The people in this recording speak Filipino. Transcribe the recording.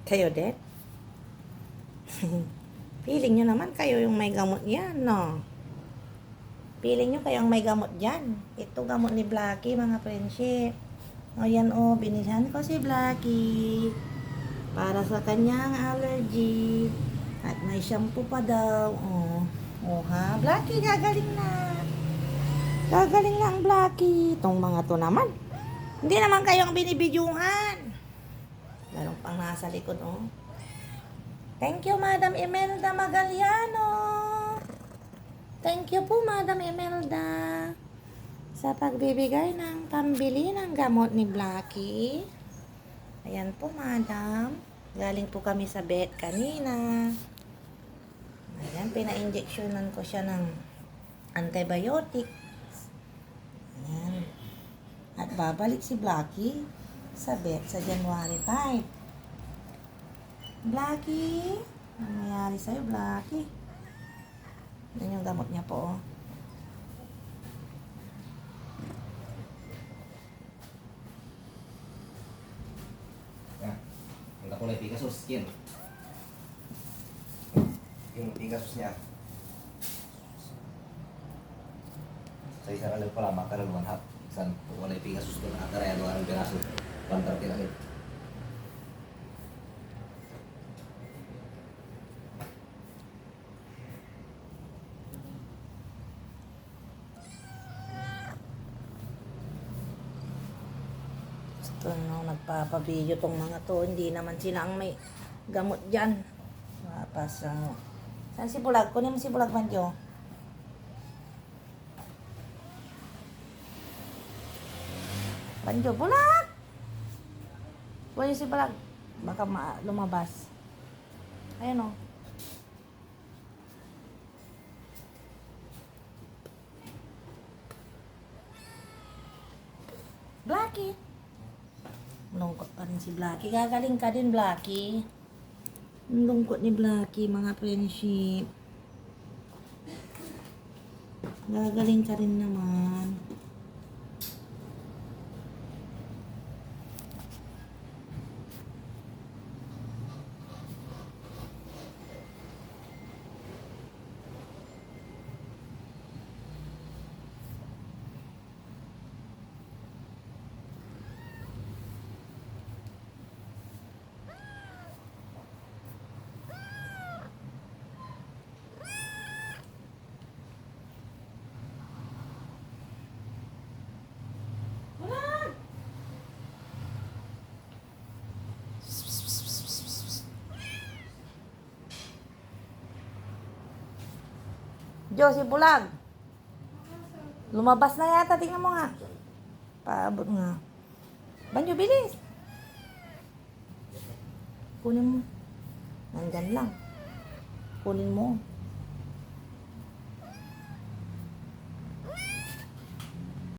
Kayo din? Feeling nyo naman kayo yung may gamot yan, no? Feeling nyo kayo ang may gamot dyan. Ito gamot ni Blacky, mga friendship. O yan o, binilhan ko si Blacky para sa kanyang allergy. At may shampoo pa daw. O ha, Blacky, gagaling na. Gagaling na ang Blacky. Itong mga to naman. Hindi naman kayo ang binibidyuhan. Meron pang nasa likod, oh. Thank you, Madam Imelda Magaliano. Thank you po, Madam Imelda, sa pagbibigay ng pambili ng gamot ni Blacky. Ayan po, Madam. Galing po kami sa vet kanina. Ayan, pina-injectionan ko siya ng antibiotics. Ayan. At babalik si Blacky sa vet sa January 5. Blacky, ano nangyari sa'yo, Blacky? Yan yung gamot niya po, oh. Ang kulay Pegasus, yan. Yung Pegasus niya. Sa isang alam pala, makaraluan hap. Isang kulay Pegasus doon, nakakarayan ng piraso. 130 lang yun. Ito, no, nagpapabideo tong mga to. Hindi naman sila ang may gamot dyan. Mapas, saan si Bulag? Kunin mo si Bulag, Banjo. Banjo, Bulag! Kunin si Bulag. Baka lumabas. Ayan, o. Blacky. Lungkot pa rin si Blacky. Gagaling ka din, Blacky. Ang lungkot ni Blacky, mga friendship. Gagaling ka rin naman. Diyos, si Bulag. Lumabas na yata. Tingnan mo nga. Paabot nga. Banyo, bilis. Kunin mo. Nandyan lang. Kunin mo.